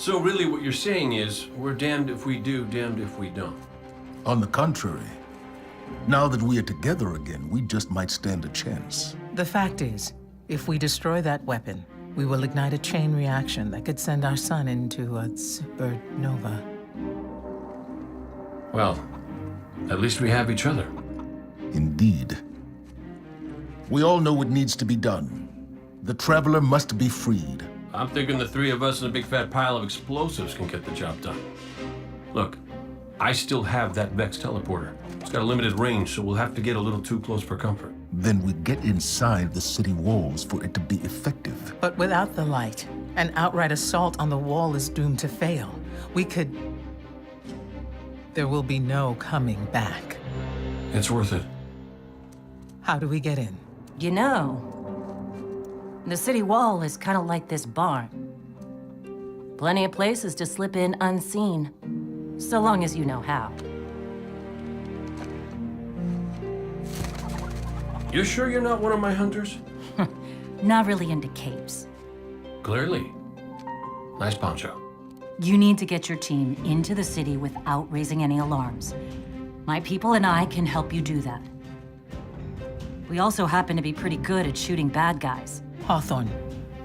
So really what you're saying is, we're damned if we do, damned if we don't. On the contrary, now that we are together again, we just might stand a chance. The fact is, if we destroy that weapon, we will ignite a chain reaction that could send our sun into a supernova. Well, at least we have each other. Indeed. We all know what needs to be done. The Traveler must be freed. I'm thinking the three of us and a big fat pile of explosives can get the job done. Look, I still have that Vex teleporter. It's got a limited range, so we'll have to get a little too close for comfort. Then we get inside the city walls for it to be effective. But without the light, an outright assault on the wall is doomed to fail. We could... There will be no coming back. It's worth it. How do we get in? You know, the city wall is kind of like this barn. Plenty of places to slip in unseen, so long as you know how. You sure you're not one of my hunters? Not really into capes. Clearly. Nice poncho. You need to get your team into the city without raising any alarms. My people and I can help you do that. We also happen to be pretty good at shooting bad guys. Hawthorne,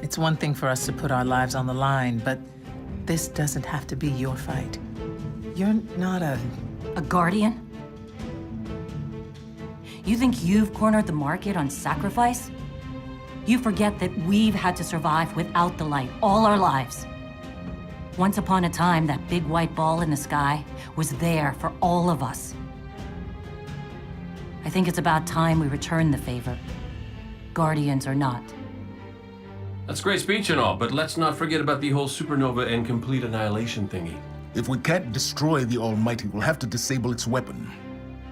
it's one thing for us to put our lives on the line, but this doesn't have to be your fight. You're not a guardian? You think you've cornered the market on sacrifice? You forget that we've had to survive without the light all our lives. Once upon a time, that big white ball in the sky was there for all of us. I think it's about time we return the favor, guardians or not. That's great speech and all, but let's not forget about the whole supernova and complete annihilation thingy. If we can't destroy the Almighty, we'll have to disable its weapon.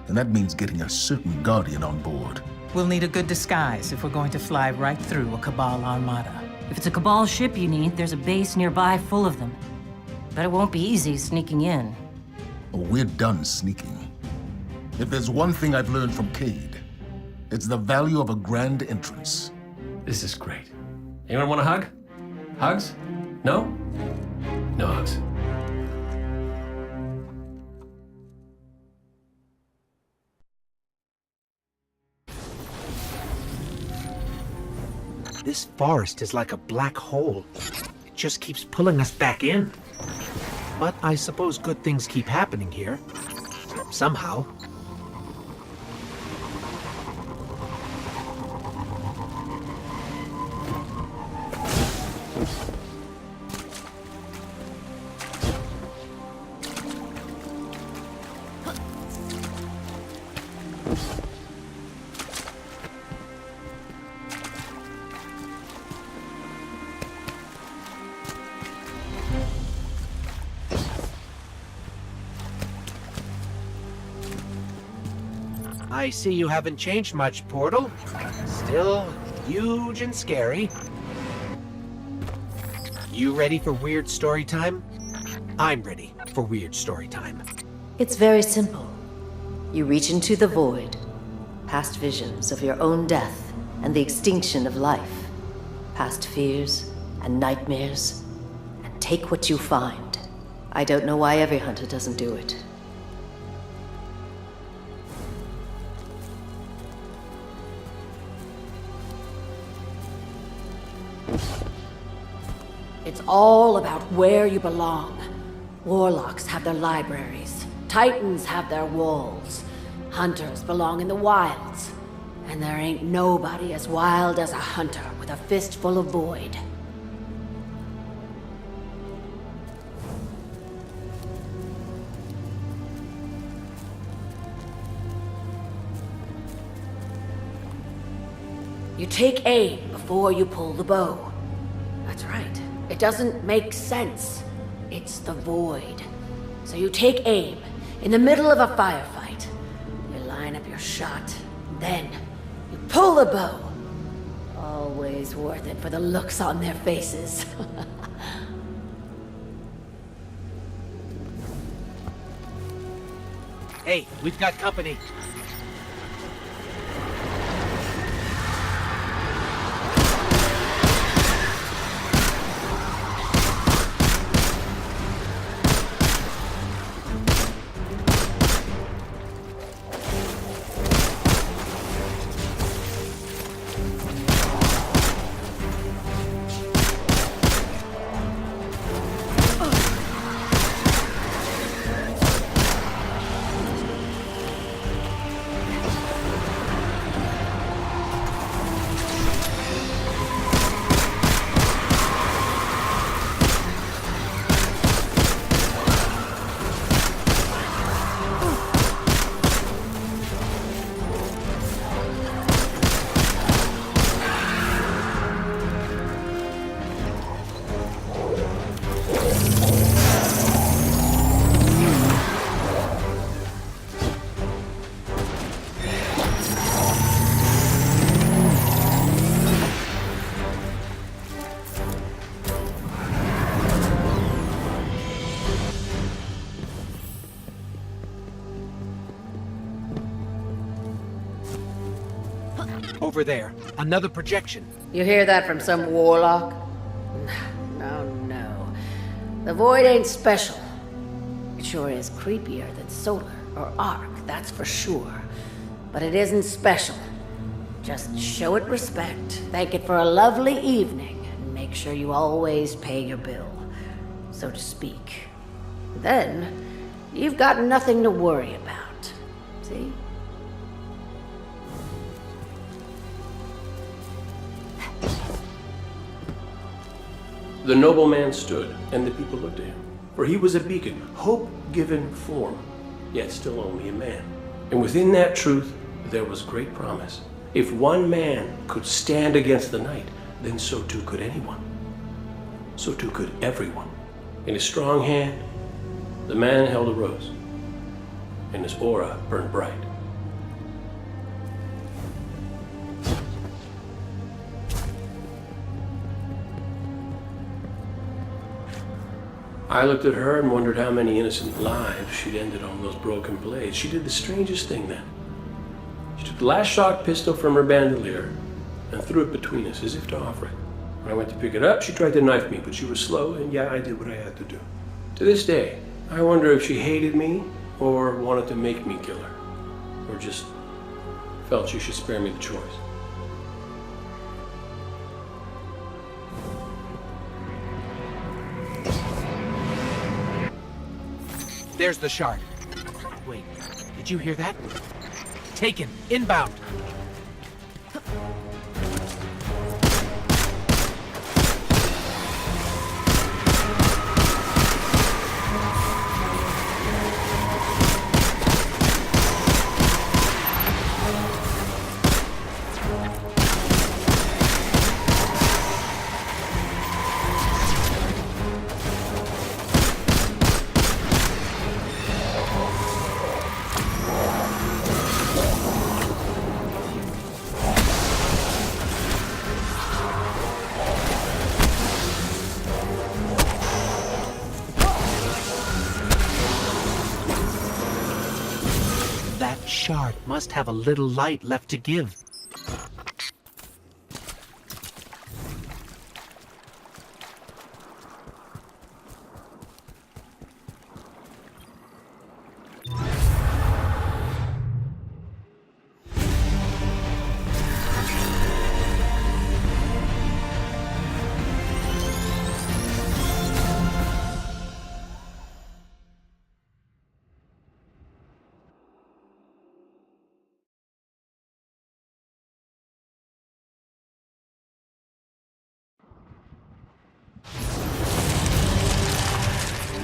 And that means getting a certain Guardian on board. We'll need a good disguise if we're going to fly right through a Cabal armada. If it's a Cabal ship you need, there's a base nearby full of them. But it won't be easy sneaking in. Oh, we're done sneaking. If there's one thing I've learned from Cade, it's the value of a grand entrance. This is great. Anyone want a hug? Hugs? No? No hugs. This forest is like a black hole. It just keeps pulling us back in. But I suppose good things keep happening here. Somehow. I see you haven't changed much, Portal. Still huge and scary. You ready for weird story time? I'm ready for weird story time. It's very simple. You reach into the void, past visions of your own death and the extinction of life, past fears and nightmares, and take what you find. I don't know why every hunter doesn't do it. It's all about where you belong. Warlocks have their libraries. Titans have their walls. Hunters belong in the wilds. And there ain't nobody as wild as a hunter with a fistful of void. You take aim before you pull the bow. That's right. It doesn't make sense. It's the void. So you take aim in the middle of a firefight. You line up your shot. Then you pull the bow. Always worth it for the looks on their faces. Hey, we've got company. over there. Another projection. You hear that from some warlock? No, no. The Void ain't special. It sure is creepier than Solar or Arc, that's for sure. But it isn't special. Just show it respect, thank it for a lovely evening, and make sure you always pay your bill, so to speak. Then, you've got nothing to worry about. See? The nobleman stood, and the people looked at him. For he was a beacon, hope-given form, yet still only a man. And within that truth, there was great promise. If one man could stand against the night, then so too could anyone. So too could everyone. In his strong hand, the man held a rose, and his aura burned bright. I looked at her and wondered how many innocent lives she'd ended on those broken blades. She did the strangest thing then. She took the last shot pistol from her bandolier and threw it between us as if to offer it. When I went to pick it up, she tried to knife me, but she was slow, and yeah, I did what I had to do. To this day, I wonder if she hated me or wanted to make me kill her, or just felt she should spare me the choice. There's the shard. Wait, did you hear that? Taken. Inbound. That shard must have a little light left to give.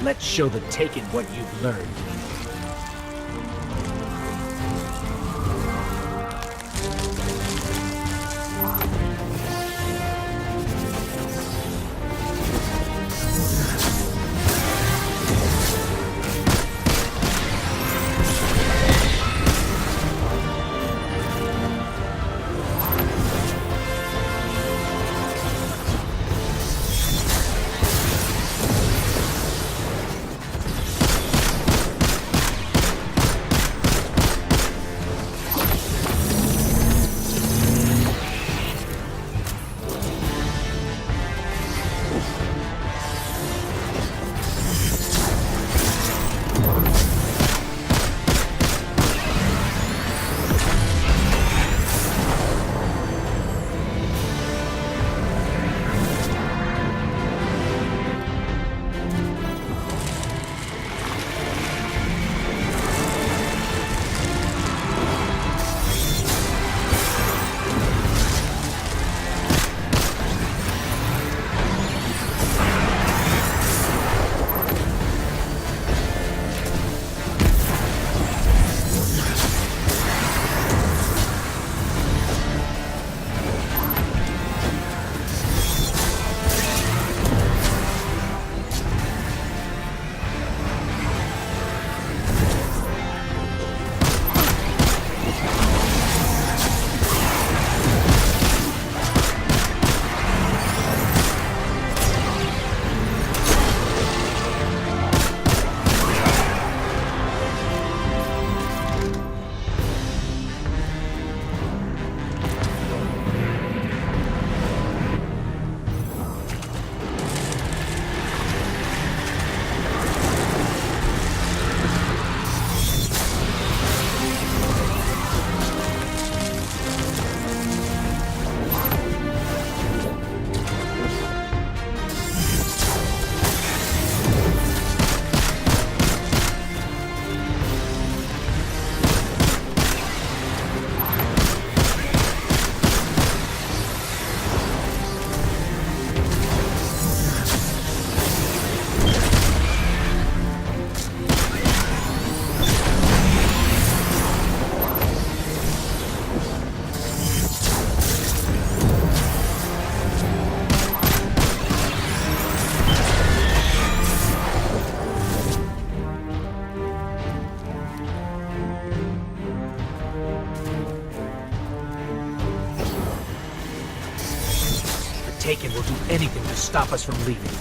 Let's show the Taken what you've learned. taken will do anything to stop us from leaving.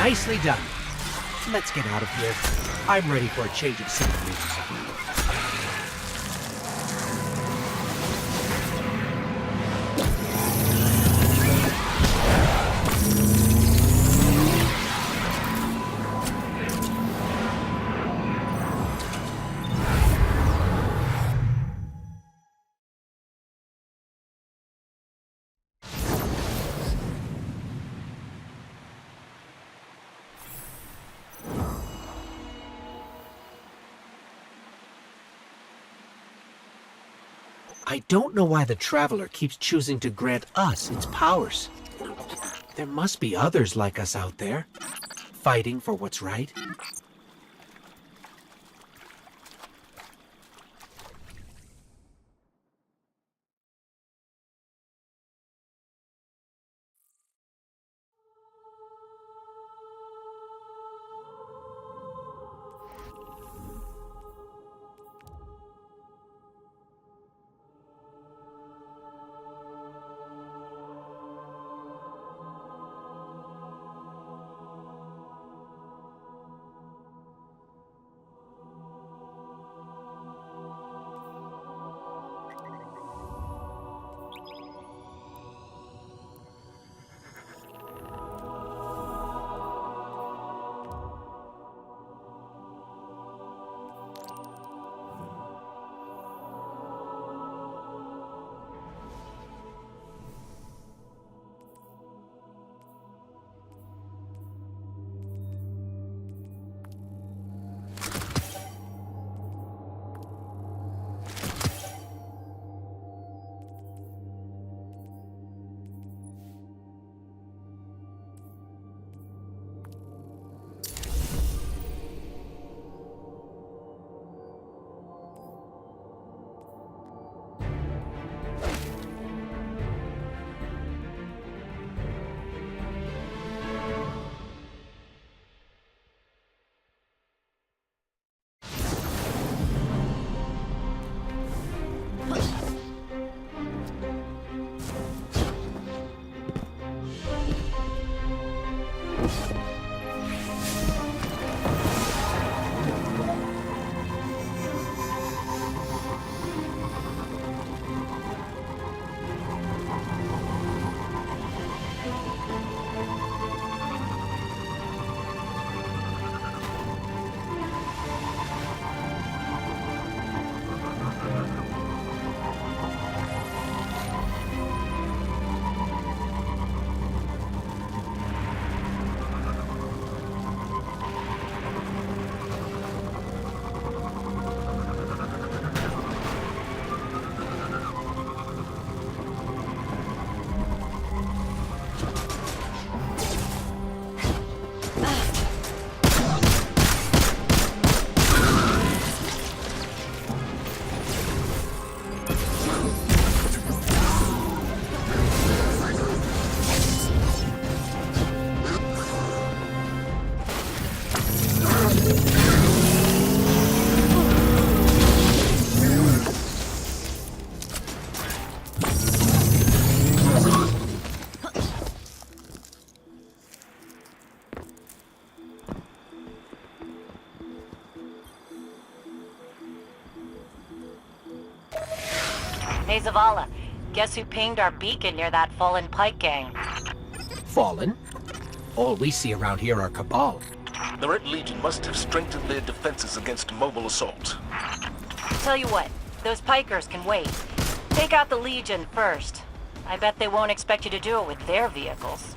Nicely done. Let's get out of here. I'm ready for a change of scenery. I don't know why the Traveler keeps choosing to grant us its powers. There must be others like us out there, fighting for what's right. Hey, Zavala. Guess who pinged our beacon near that fallen Pike gang? Fallen? All we see around here are Cabal. The Red Legion must have strengthened their defenses against mobile assault. Tell you what, those Pikers can wait. Take out the Legion first. I bet they won't expect you to do it with their vehicles.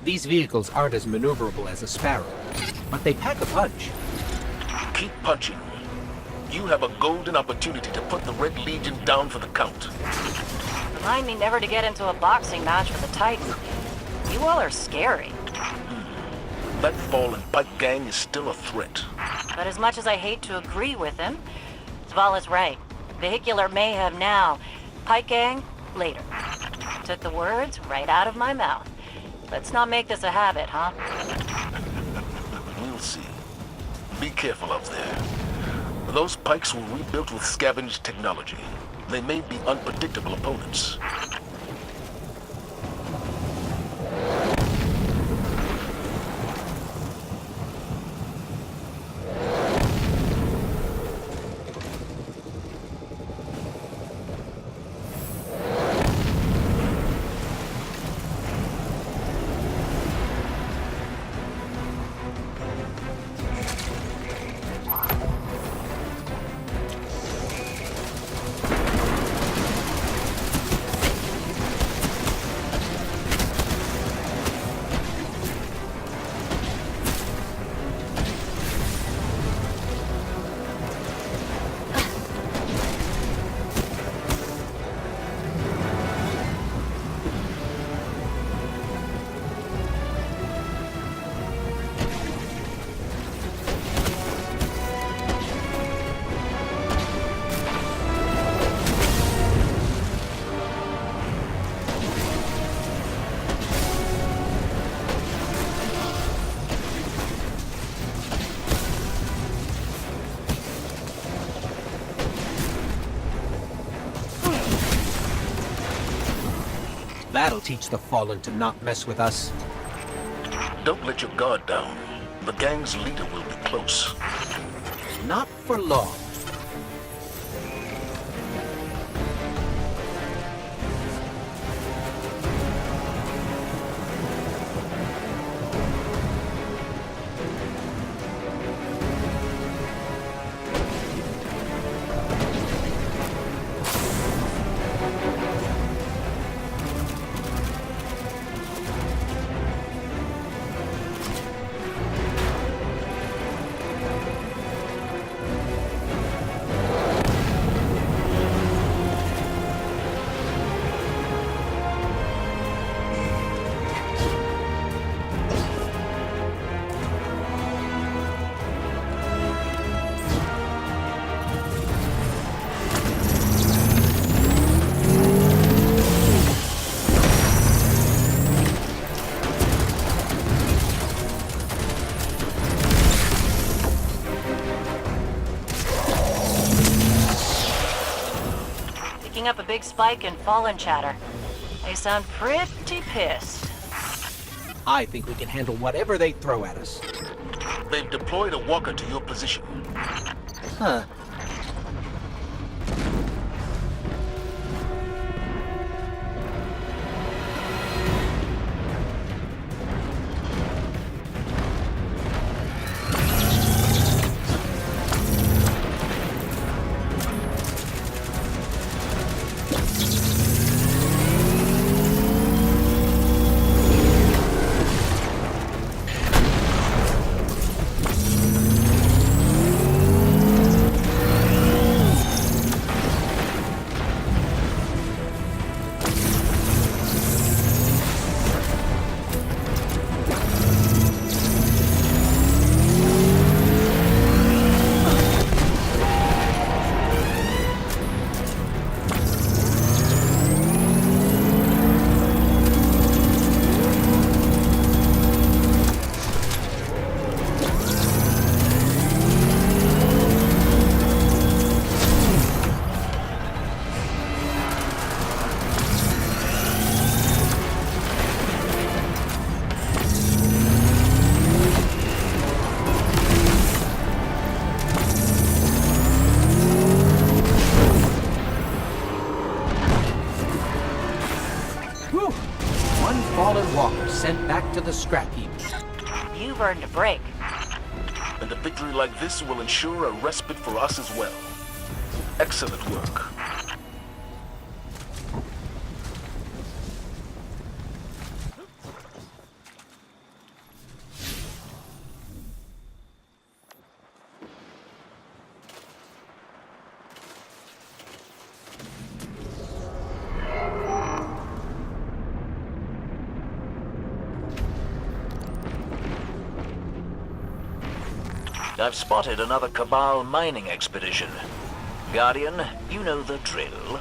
These vehicles aren't as maneuverable as a Sparrow, but they pack a punch. Keep punching. You have a golden opportunity to put the Red Legion down for the count. Remind me never to get into a boxing match with a Titan. You all are scary. That fallen Pike gang is still a threat. But as much as I hate to agree with him, Zavala's right. Vehicular mayhem now. Pike gang, later. Took the words right out of my mouth. Let's not make this a habit, huh? We'll see. Be careful up there. Those Pikes were rebuilt with scavenged technology. They may be unpredictable opponents. That'll teach the Fallen to not mess with us. Don't let your guard down. The gang's leader will be close. Not for long. Up a big spike in Fallen chatter. They sound pretty pissed. I think we can handle whatever they throw at us. They've deployed a walker to your position. Huh. Whew! One fallen walker sent back to the scrap heap. You've earned a break. And a victory like this will ensure a respite for us as well. Excellent work. I've spotted another Cabal mining expedition. Guardian, you know the drill.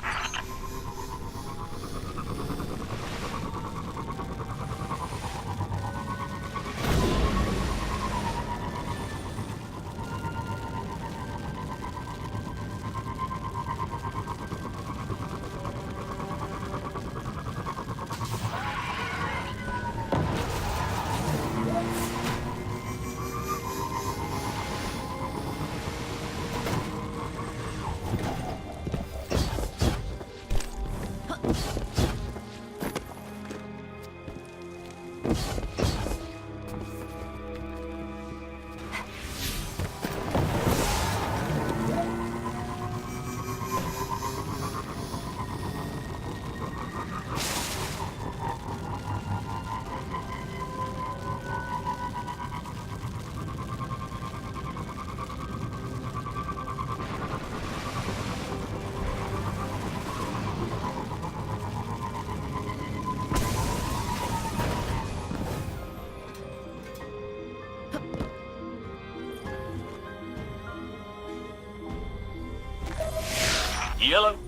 Yellow.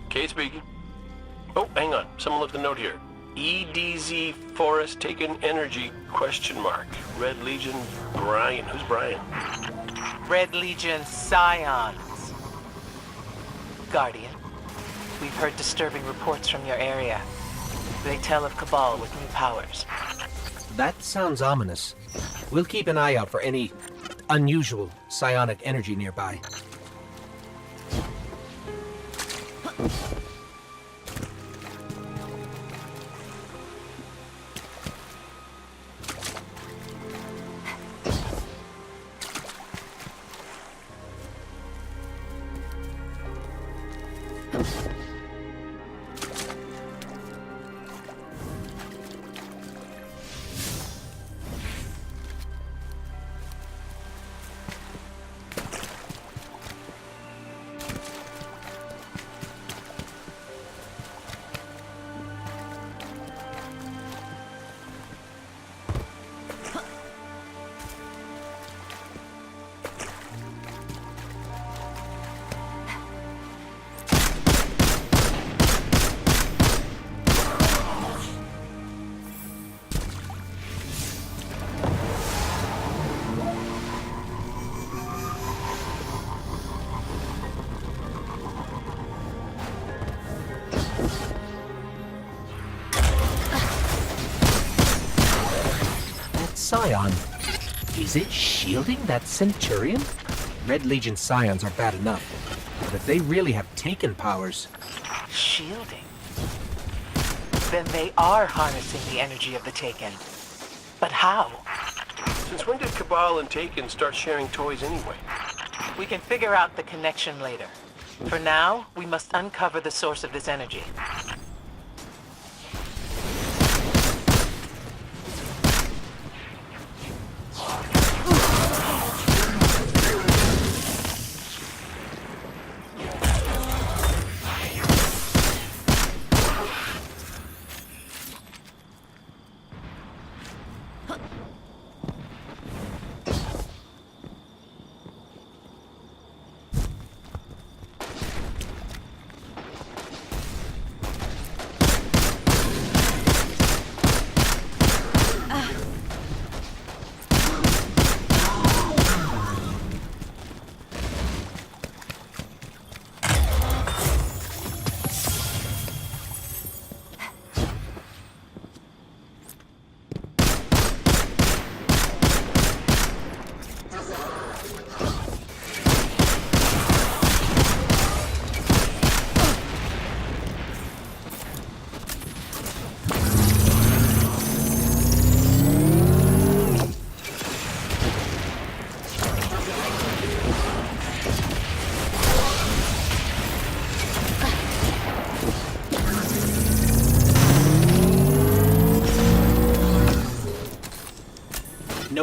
Kate speaking. Oh, hang on. Someone left a note here. EDZ Forest Taken Energy, question mark. Red Legion, Brian. Who's Brian? Red Legion Scions. Guardian, we've heard disturbing reports from your area. They tell of Cabal with new powers. That sounds ominous. We'll keep an eye out for any unusual psionic energy nearby. Scion. Is it shielding that Centurion? Red Legion Scions are bad enough, but if they really have taken powers... Shielding? Then they are harnessing the energy of the Taken. But how? Since when did Cabal and Taken start sharing toys anyway? We can figure out the connection later. For now, we must uncover the source of this energy.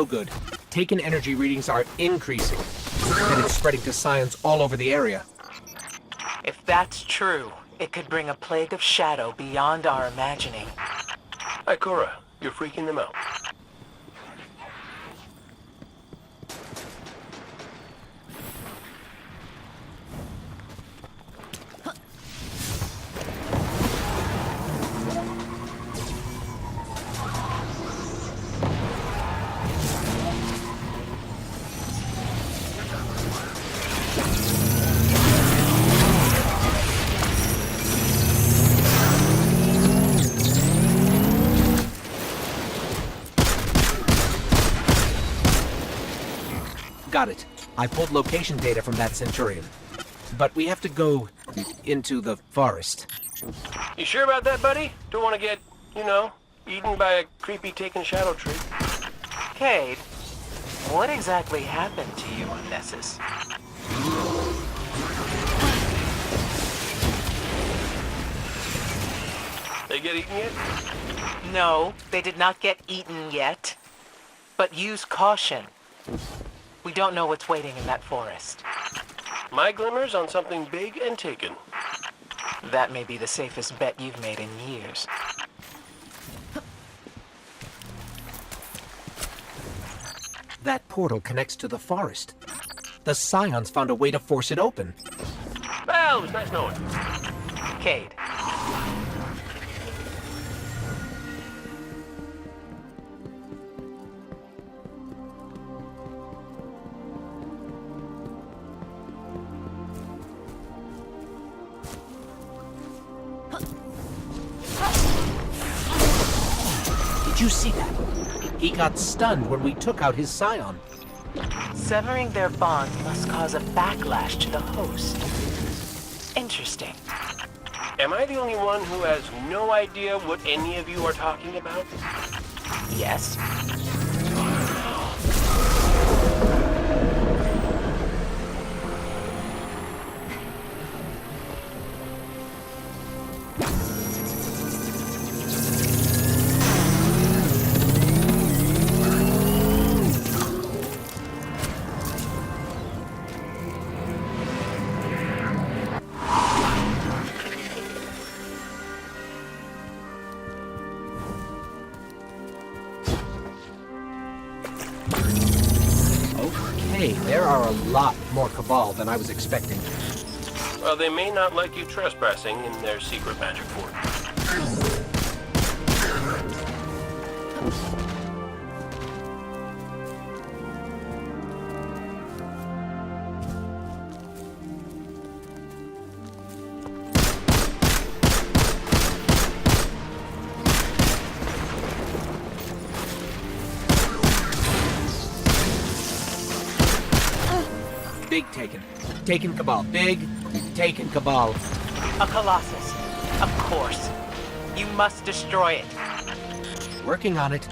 no good. Taken energy readings are increasing, and it's spreading to scions all over the area. If that's true, it could bring a plague of shadow beyond our imagining. Ikora, you're freaking them out. Got it. I pulled location data from that Centurion. But we have to go into the forest. You sure about that, buddy? Don't want to get, eaten by a creepy taken shadow tree. Cade, what exactly happened to you and Nessus? They get eaten yet? No, they did not get eaten yet. But use caution. We don't know what's waiting in that forest. My glimmers on something big and taken. That may be the safest bet you've made in years. That portal connects to the forest. The Scions found a way to force it open. Well, it was nice knowing. Cade. Did you see that? He got stunned when we took out his Scion. Severing their bond must cause a backlash to the host. Interesting. Am I the only one who has no idea what any of you are talking about? Yes. Okay, there are a lot more Cabal than I was expecting. Well, they may not like you trespassing in their secret magic fort. Big taken. Taken Cabal. Big taken Cabal. A Colossus. Of course. You must destroy it. Working on it.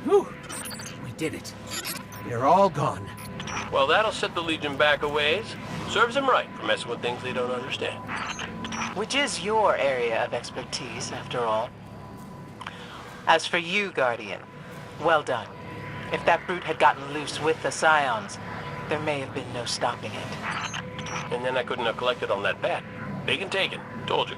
Whew! We did it. They're all gone. Well, that'll set the Legion back a ways. Serves them right for messing with things they don't understand. Which is your area of expertise, after all. As for you, Guardian, well done. If that brute had gotten loose with the Scions, there may have been no stopping it. And then I couldn't have collected on that bat. Big and taken. Told you.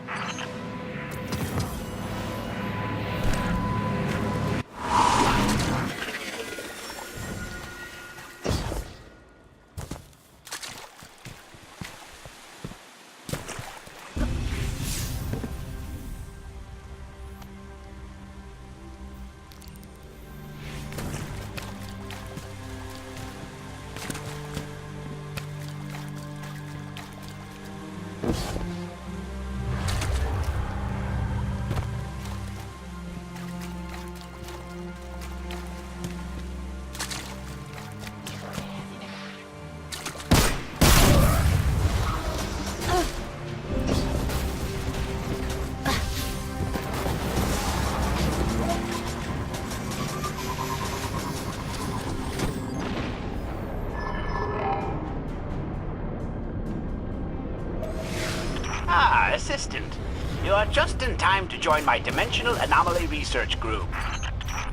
Assistant. You are just in time to join my Dimensional Anomaly Research Group.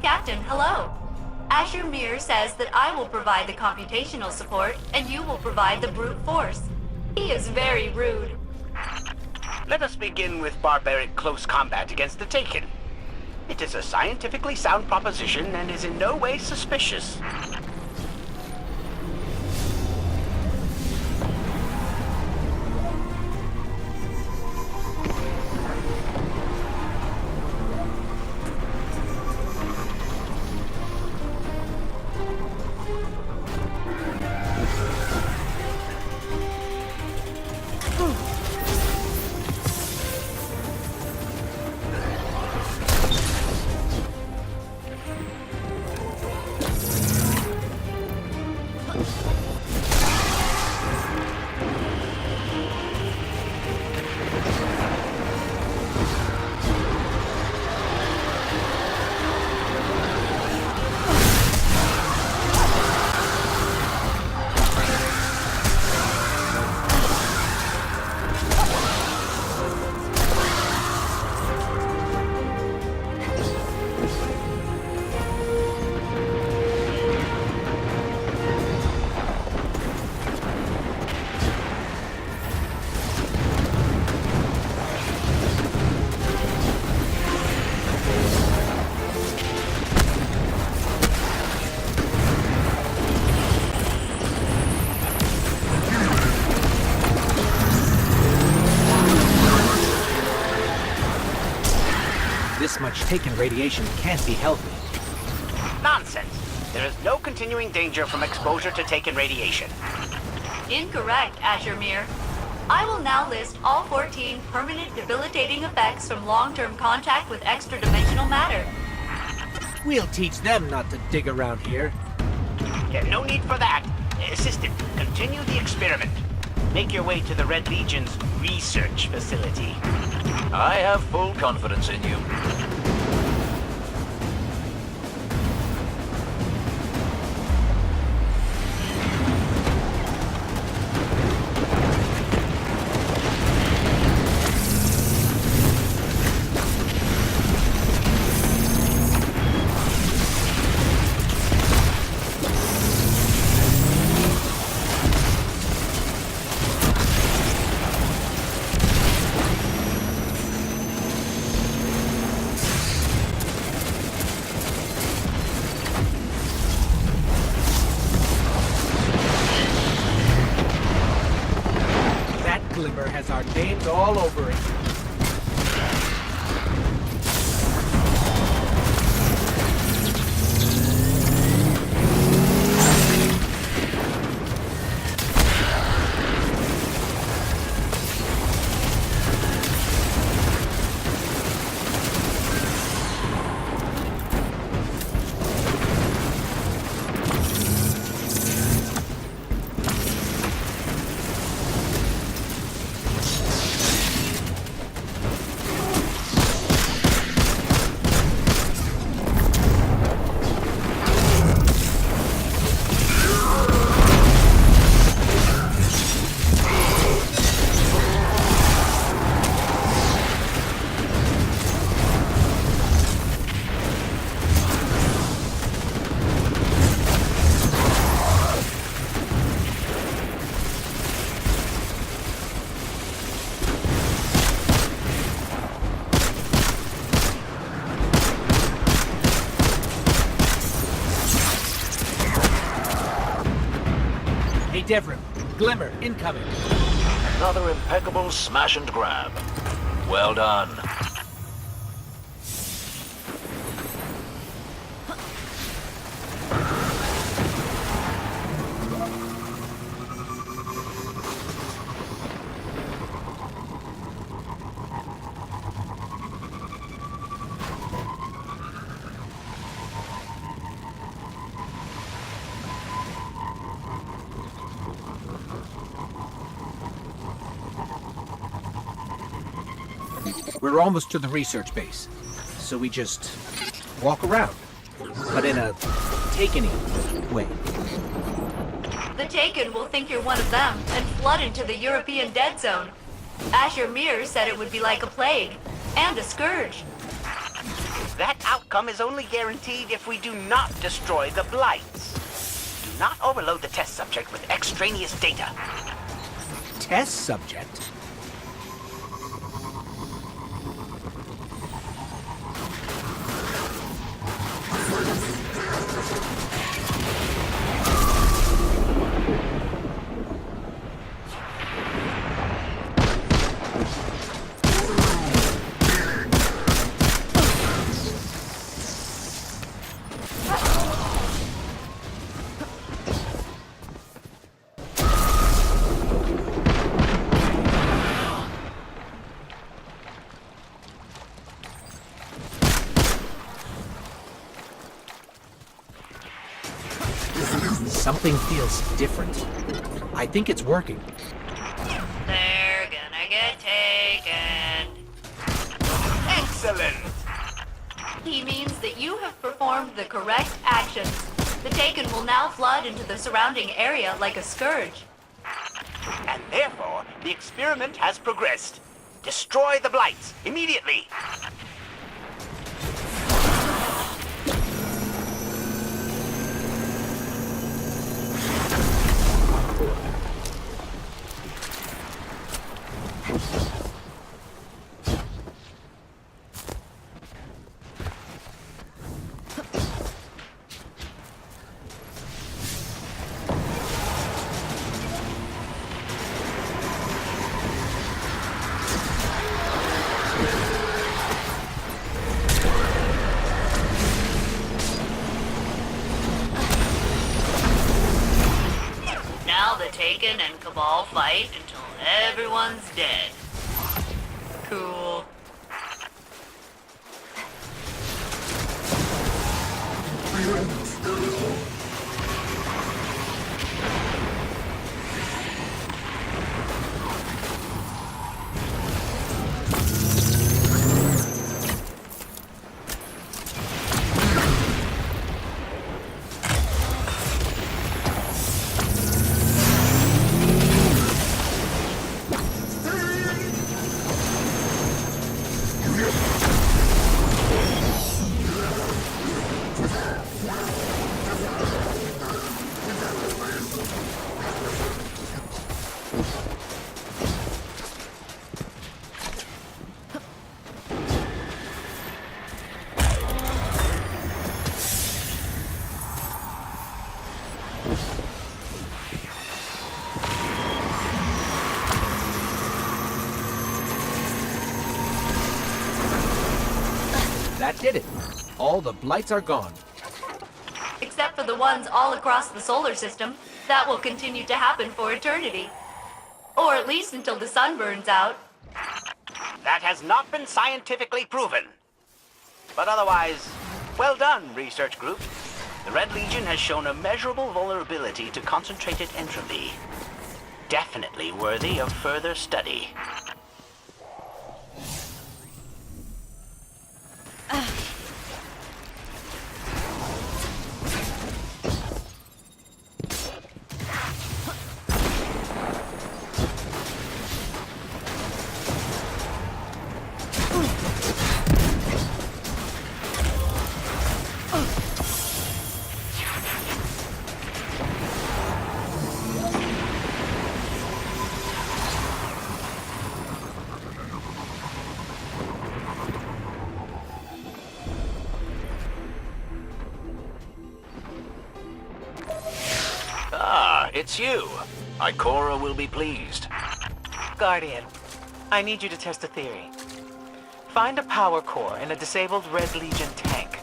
Captain, hello. Azure Mirror says that I will provide the computational support and you will provide the brute force. He is very rude. Let us begin with barbaric close combat against the Taken. It is a scientifically sound proposition and is in no way suspicious. This much Taken radiation can't be healthy. Nonsense. There is no continuing danger from exposure to Taken radiation. Incorrect, Azure Mirror. I will now list all 14 permanent debilitating effects from long-term contact with extra-dimensional matter. We'll teach them not to dig around here. Yeah, no need for that. Assistant, continue the experiment. Make your way to the Red Legion's research facility. I have full confidence in you. all over it. Devrim, Glimmer, incoming. Another impeccable smash and grab. Well done. We're almost to the research base, so we just walk around, but in a Taken-y way. The Taken will think you're one of them and flood into the European dead zone. Asher Mir said it would be like a plague and a scourge. That outcome is only guaranteed if we do not destroy the Blights. Do not overload the test subject with extraneous data. Test subject? Something feels different. I think it's working. They're gonna get taken. Excellent! He means that you have performed the correct actions. The Taken will now flood into the surrounding area like a scourge. And therefore, the experiment has progressed. Destroy the Blights, immediately! Taken and Cabal fight until everyone's dead. Cool. That did it. All the blights are gone. Except for the ones all across the solar system. That will continue to happen for eternity. Or at least until the sun burns out. That has not been scientifically proven. But otherwise, well done, research group. The Red Legion has shown a measurable vulnerability to concentrated entropy. Definitely worthy of further study. It's you. Ikora will be pleased. Guardian, I need you to test a theory. Find a power core in a disabled Red Legion tank.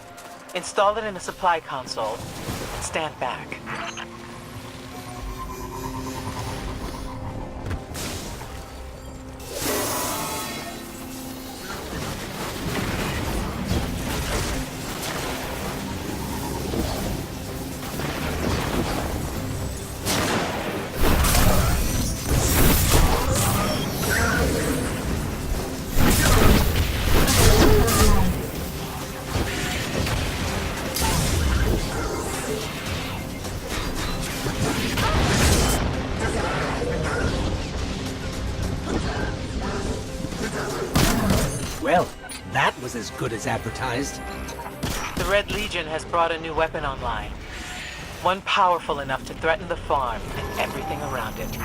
Install it in a supply console, and stand back. Well, that was as good as advertised. The Red Legion has brought a new weapon online. One powerful enough to threaten the farm and everything around it.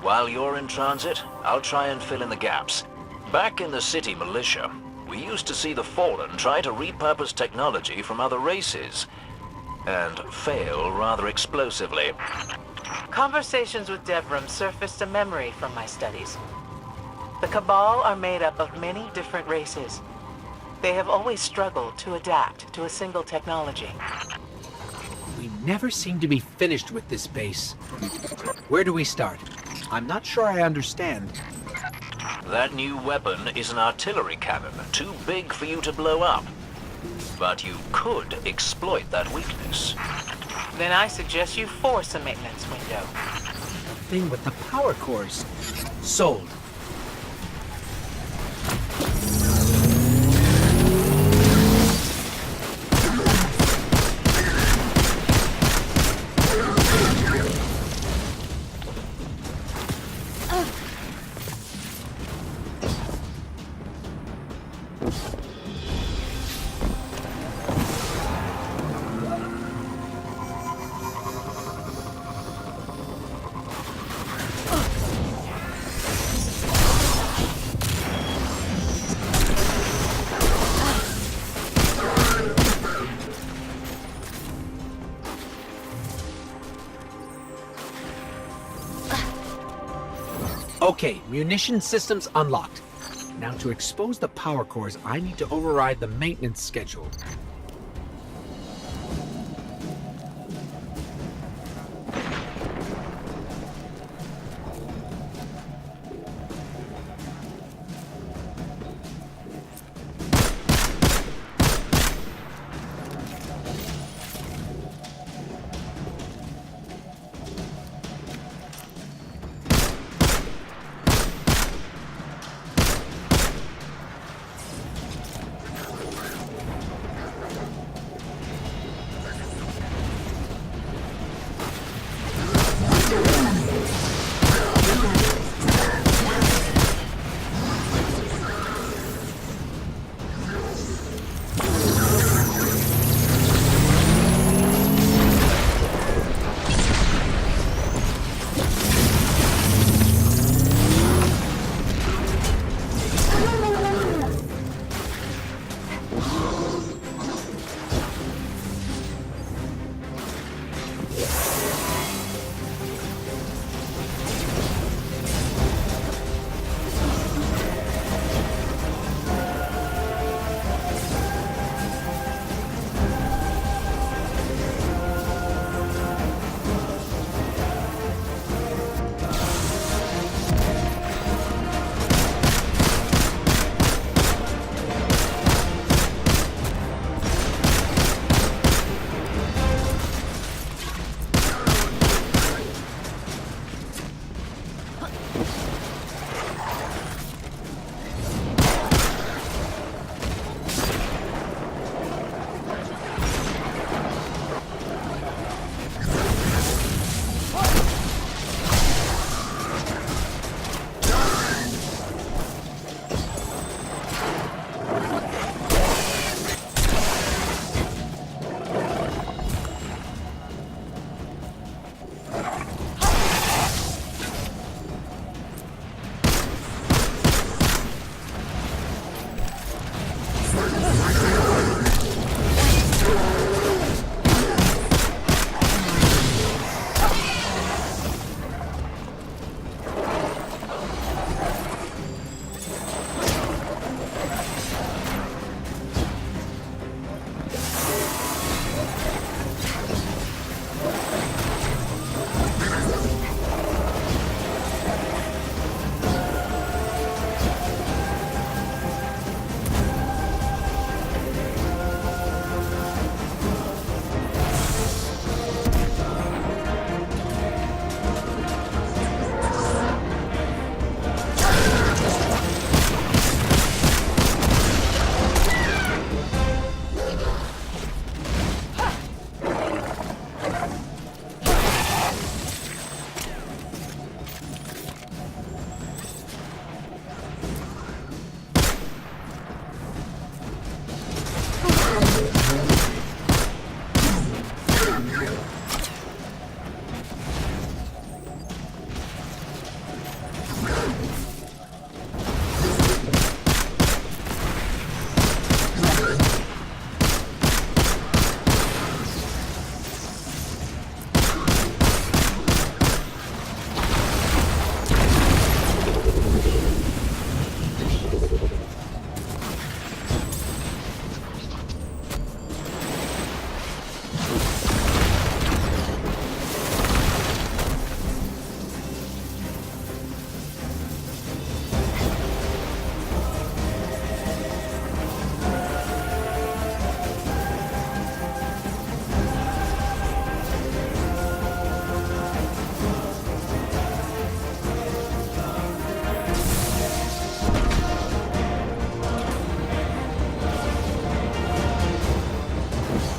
While you're in transit, I'll try and fill in the gaps. Back in the city militia, we used to see the Fallen try to repurpose technology from other races, and fail rather explosively. Conversations with Devrim surfaced a memory from my studies. The Cabal are made up of many different races. They have always struggled to adapt to a single technology. We never seem to be finished with this base. Where do we start? I'm not sure I understand. That new weapon is an artillery cannon, too big for you to blow up. But you could exploit that weakness. Then I suggest you force a maintenance window. The thing with the power cores. Sold. Okay, munition systems unlocked. Now to expose the power cores, I need to override the maintenance schedule.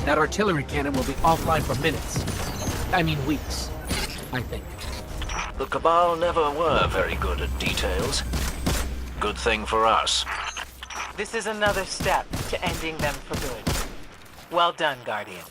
That artillery cannon will be offline for minutes. I mean weeks, I think. The Cabal never were very good at details. Good thing for us. This is another step to ending them for good. Well done, Guardian.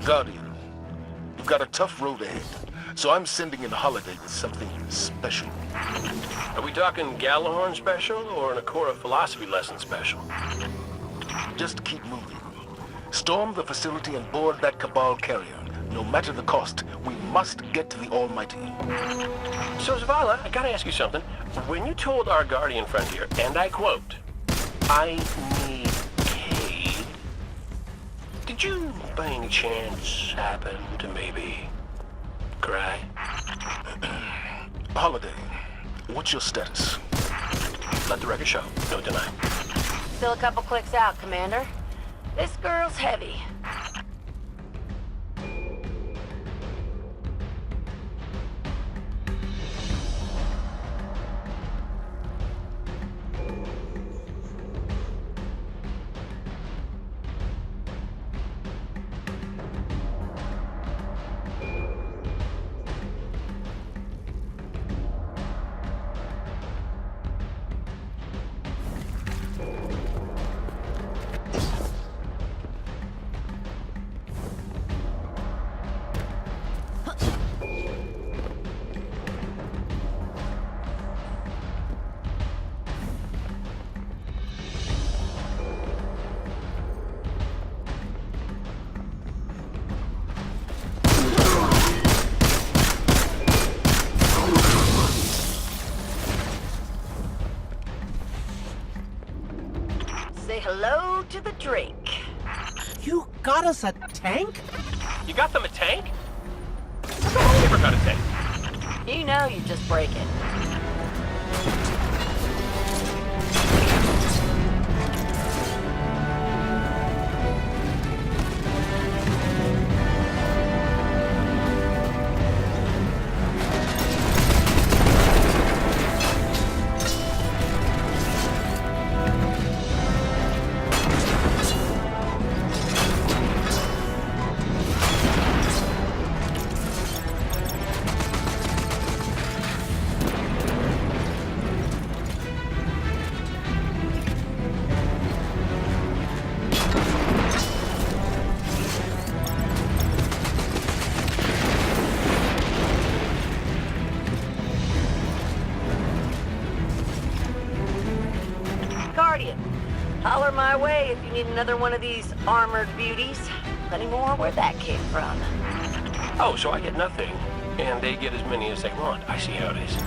Guardian, you've got a tough road ahead, so I'm sending in Holiday with something special. Are we talking Gallahorn special or an Ikora philosophy lesson special? Just keep moving. Storm the facility and board that Cabal carrier. No matter the cost, we must get to the Almighty. So, Zavala, I gotta ask you something. When you told our Guardian friend here, and I quote, "I need cave," Did you, by any chance, happen to maybe cry? Holiday, what's your status? Let the record show. No deny. Still a couple clicks out, Commander. This girl's heavy. Say hello to the Drake. You got us a tank? You got them a tank? How come I never got a tank? You know you just break it. Guardian, holler my way if you need another one of these armored beauties. Plenty more where that came from. Oh, so I get nothing, and they get as many as they want. I see how it is.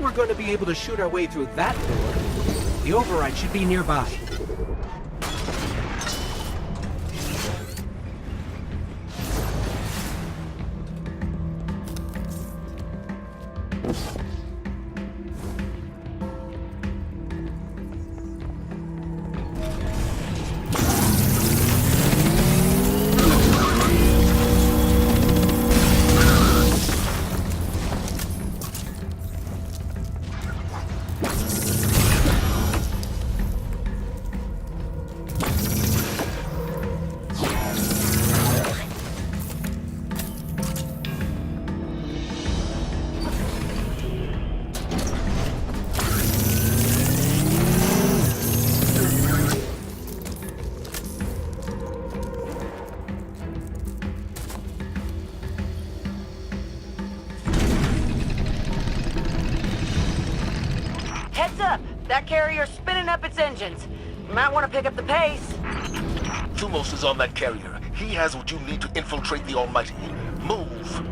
We're going to be able to shoot our way through that door. The override should be nearby. Heads up! That carrier's spinning up its engines. You might want to pick up the pace. Thumos is on that carrier. He has what you need to infiltrate the Almighty. Move!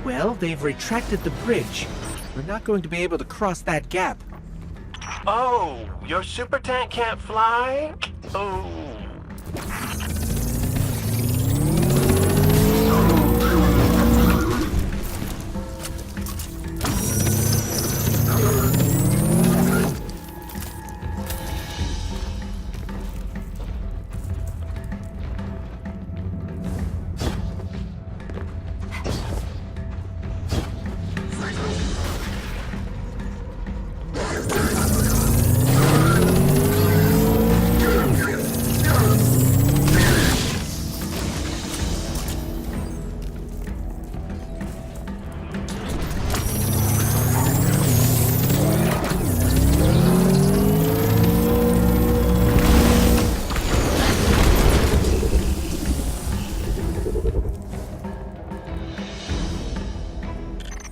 Well, they've retracted the bridge. We're not going to be able to cross that gap. Oh, your super tank can't fly? Oh.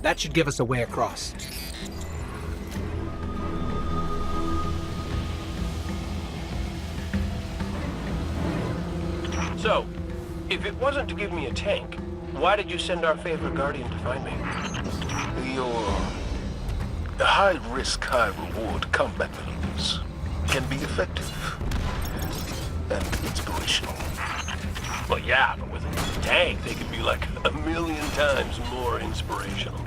That should give us a way across. So, if it wasn't to give me a tank, why did you send our favorite guardian to find me? Your high-risk, high-reward combat maneuvers can be effective and inspirational. Well, yeah, but with a tank, they could be like a million times more inspirational.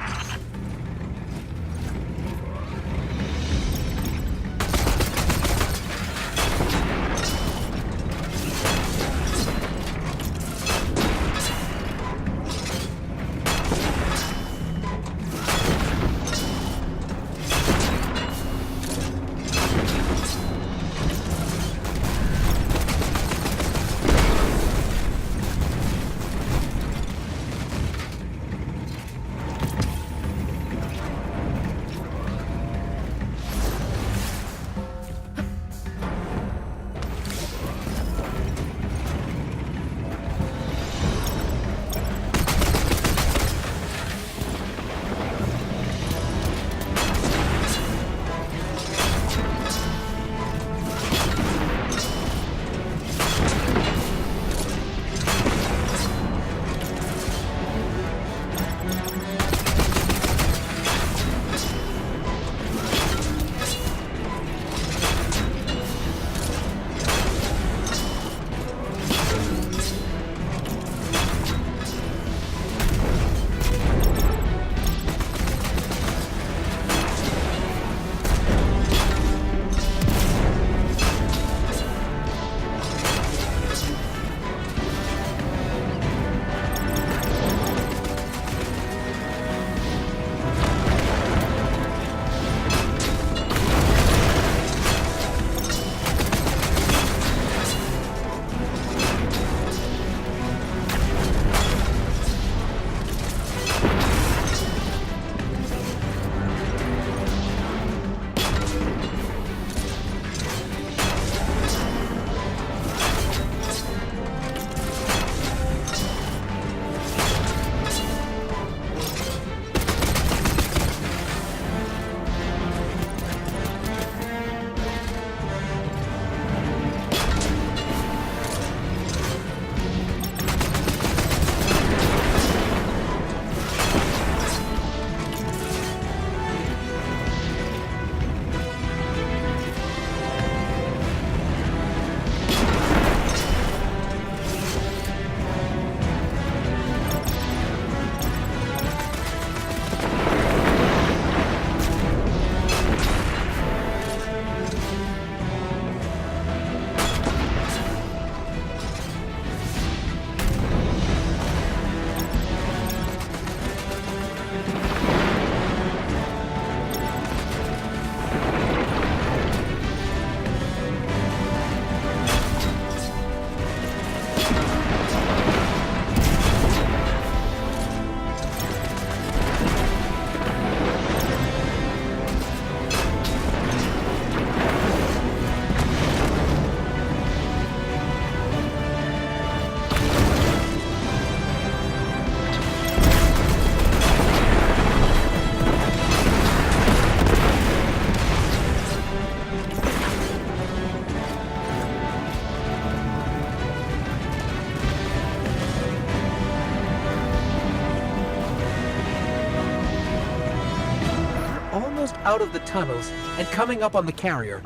out of the tunnels and coming up on the carrier.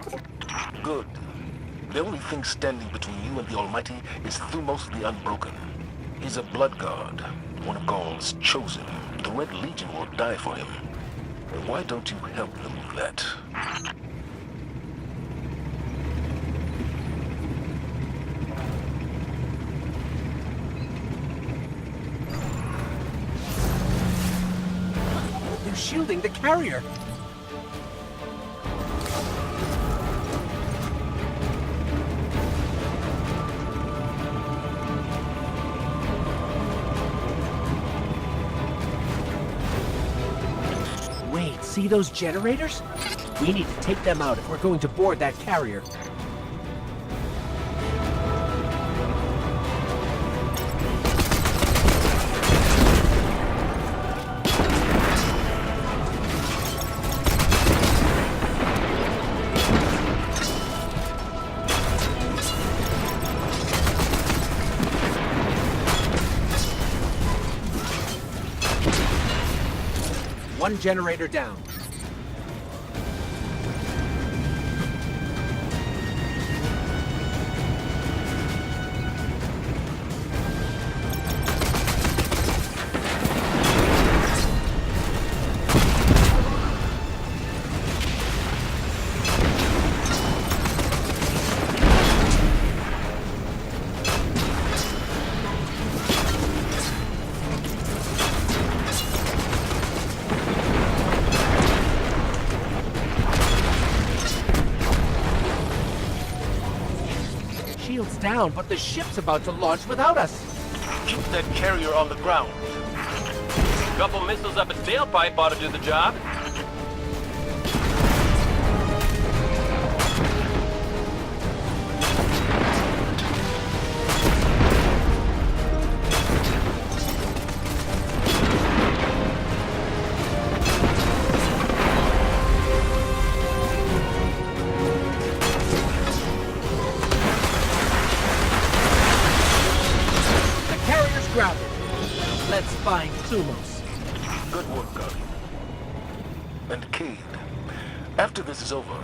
Good. The only thing standing between you and the Almighty is Thumos the Unbroken. He's a blood god, one of Ghaul's chosen. The Red Legion will die for him. Why don't you help them with that? They're shielding the carrier. Wait, see those generators? We need to take them out if we're going to board that carrier. One generator down. Shield's down, but the ship's about to launch without us. Keep that carrier on the ground. A couple missiles up its tailpipe ought to do the job. Grounded. Let's find Thumos. Good work, Guardian. And Cade, after this is over,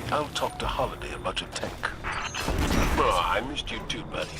I'll talk to Holiday about your tank. Oh, I missed you too, buddy.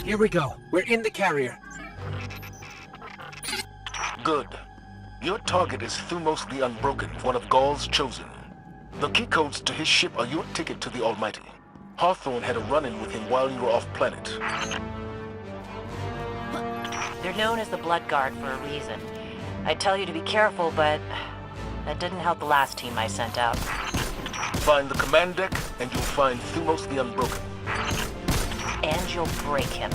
Here we go. We're in the carrier. Good. Your target is Thumos the Unbroken, one of Ghaul's chosen. The key codes to his ship are your ticket to the Almighty. Hawthorne had a run-in with him while you were off-planet. They're known as the Blood Guard for a reason. I'd tell you to be careful, but that didn't help the last team I sent out. Find the command deck, and you'll find Thumos the Unbroken. And you'll break him.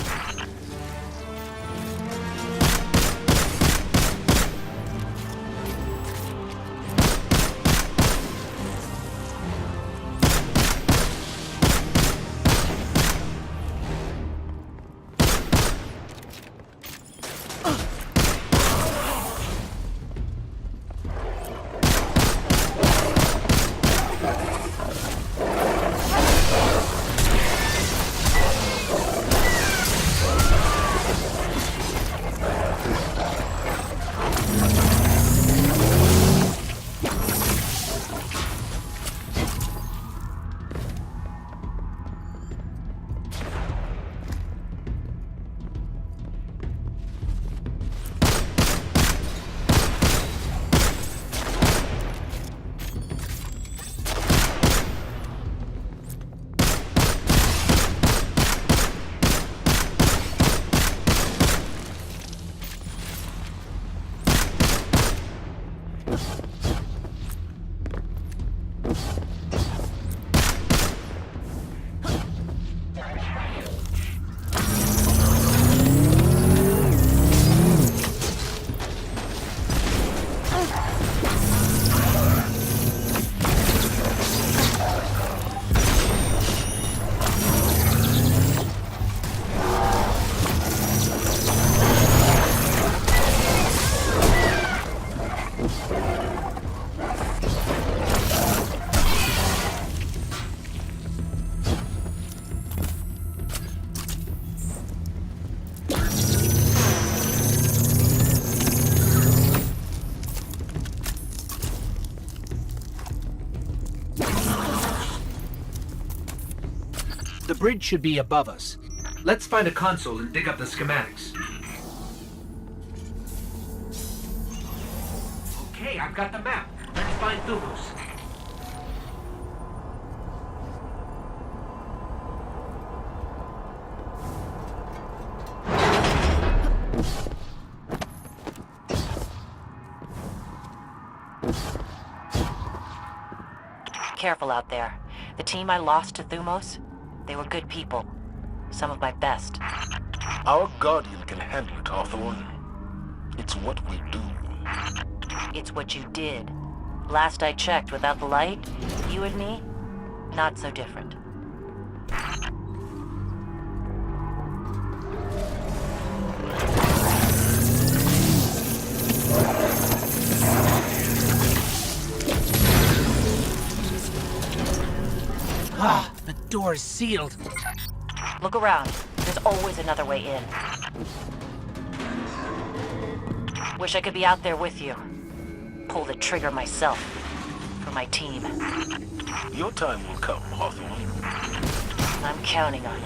The bridge should be above us. Let's find a console and dig up the schematics. Okay, I've got the map. Let's find Thumos. Careful out there. The team I lost to Thumos, they were good people. Some of my best. Our Guardian can handle it, Hawthorne. It's what we do. It's what you did. Last I checked, without the light, you and me, not so different. Ah, the door is sealed. Look around. There's always another way in. Wish I could be out there with you. Pull the trigger myself. For my team. Your time will come, Hawthorne. I'm counting on it.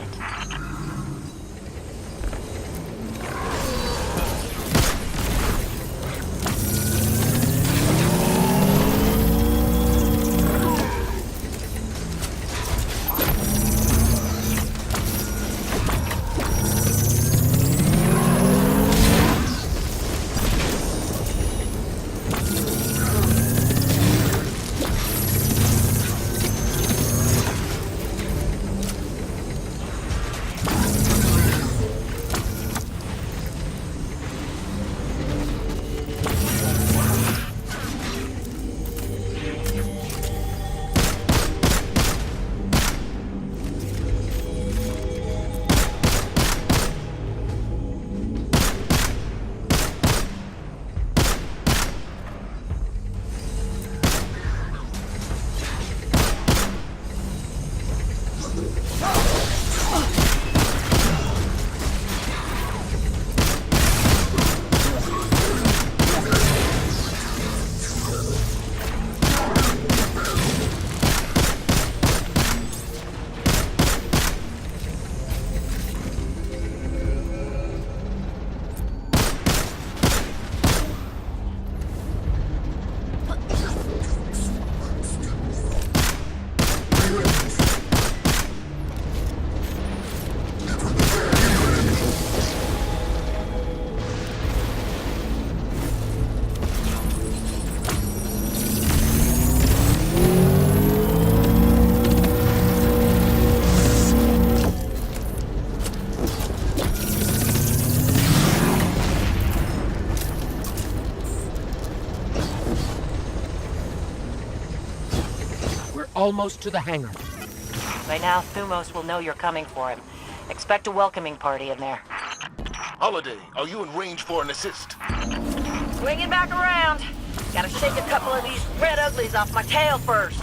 almost to the hangar. By now, Thumos will know you're coming for him. Expect a welcoming party in there. Holiday, are you in range for an assist? Swinging back around. Gotta shake a couple of these red uglies off my tail first.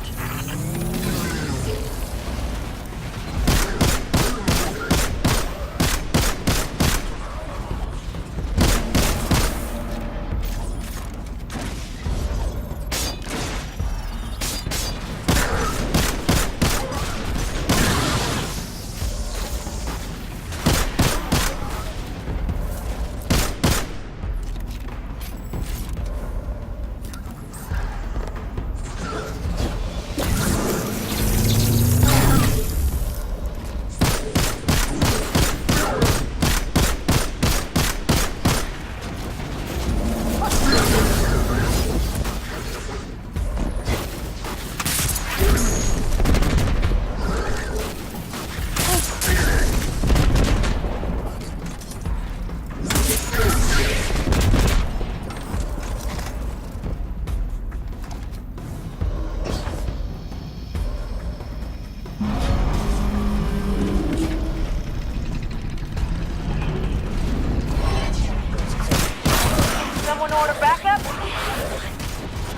Someone order backup?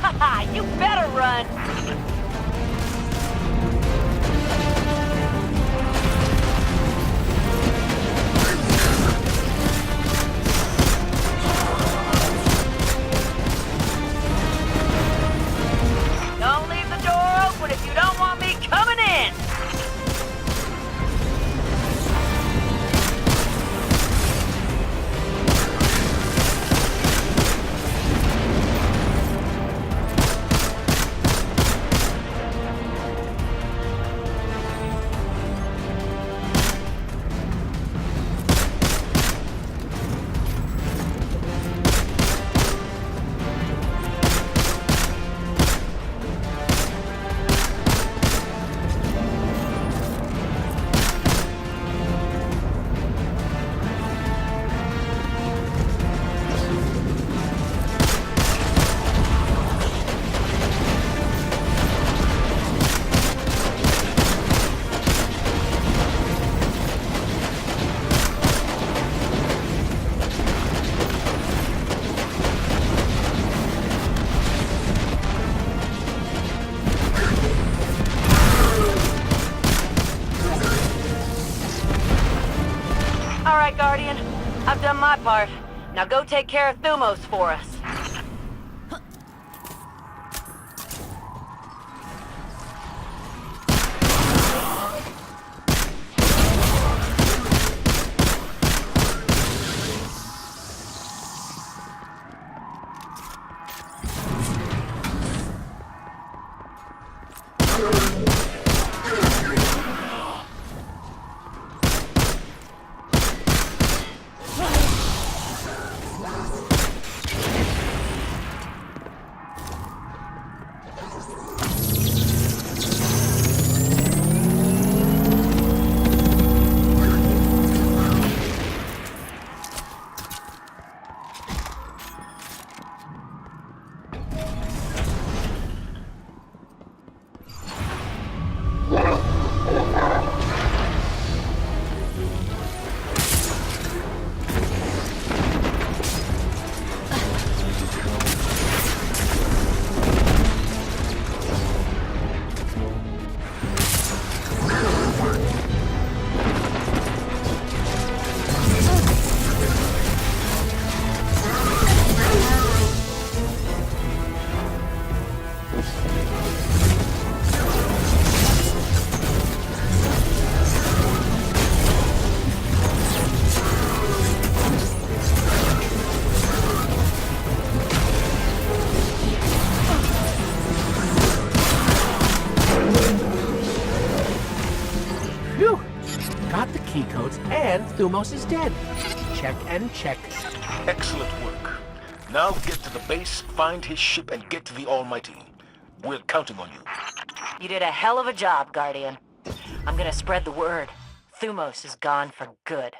Haha, you better run! Don't leave the door open if you don't want me coming in! All right, Guardian. I've done my part. Now go take care of Thumos for us. key codes, and Thumos is dead. Check and check. Excellent work. Now get to the base, find his ship, and get to the Almighty. We're counting on you. You did a hell of a job, Guardian. I'm gonna spread the word. Thumos is gone for good.